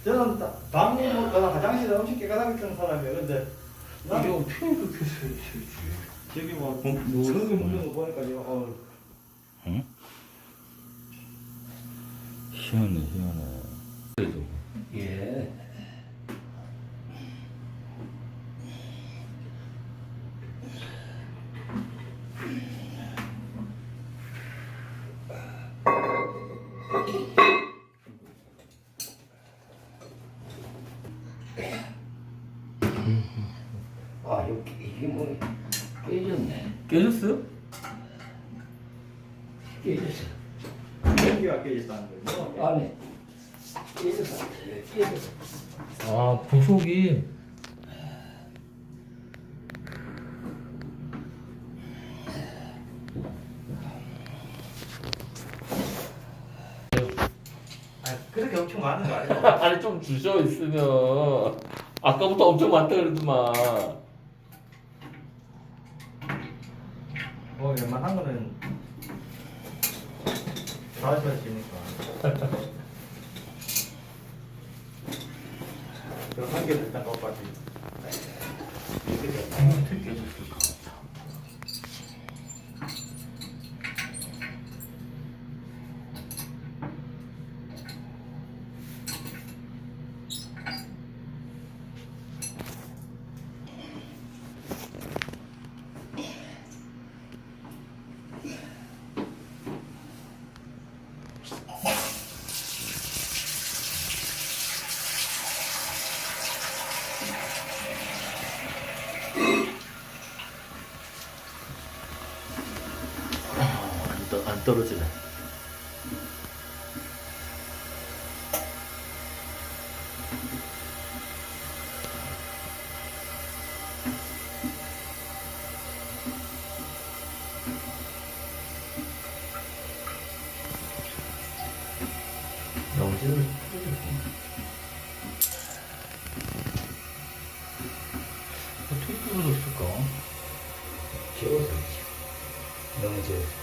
저는 방이 뭐 화장실이 엄청 깨끗하게 쓰는 사람이에요. 근데 이게 어떻게 그렇게 세지? 저기 뭐 노는 게 묻는 거 보니까 지금 응? 희한해, 희한해. 그래도. 예. 아, 여기 이게 뭐 깨졌네. 깨졌어요? 깨졌어. 공기가 깨졌다는 거죠. 안에 깨졌어. 깨졌어. 아, 부속이. 그렇게 엄청 많은 거 아니에요? 아니, 좀 주셔, 있으면. 아까부터 엄청 많다 그러더만. 뭐 웬만한 거는 다 하시니까. 그한 개를 일단 갖고 가지. 어떻게 깨졌을까? 안 떨어지네. 영지를 어떻게 떨어졌을까? 지워서 있지. 너무 지워서.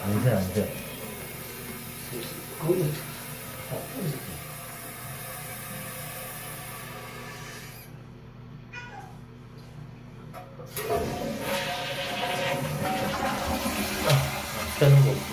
안 돼, 안 돼. 거기서 되는 거 없어.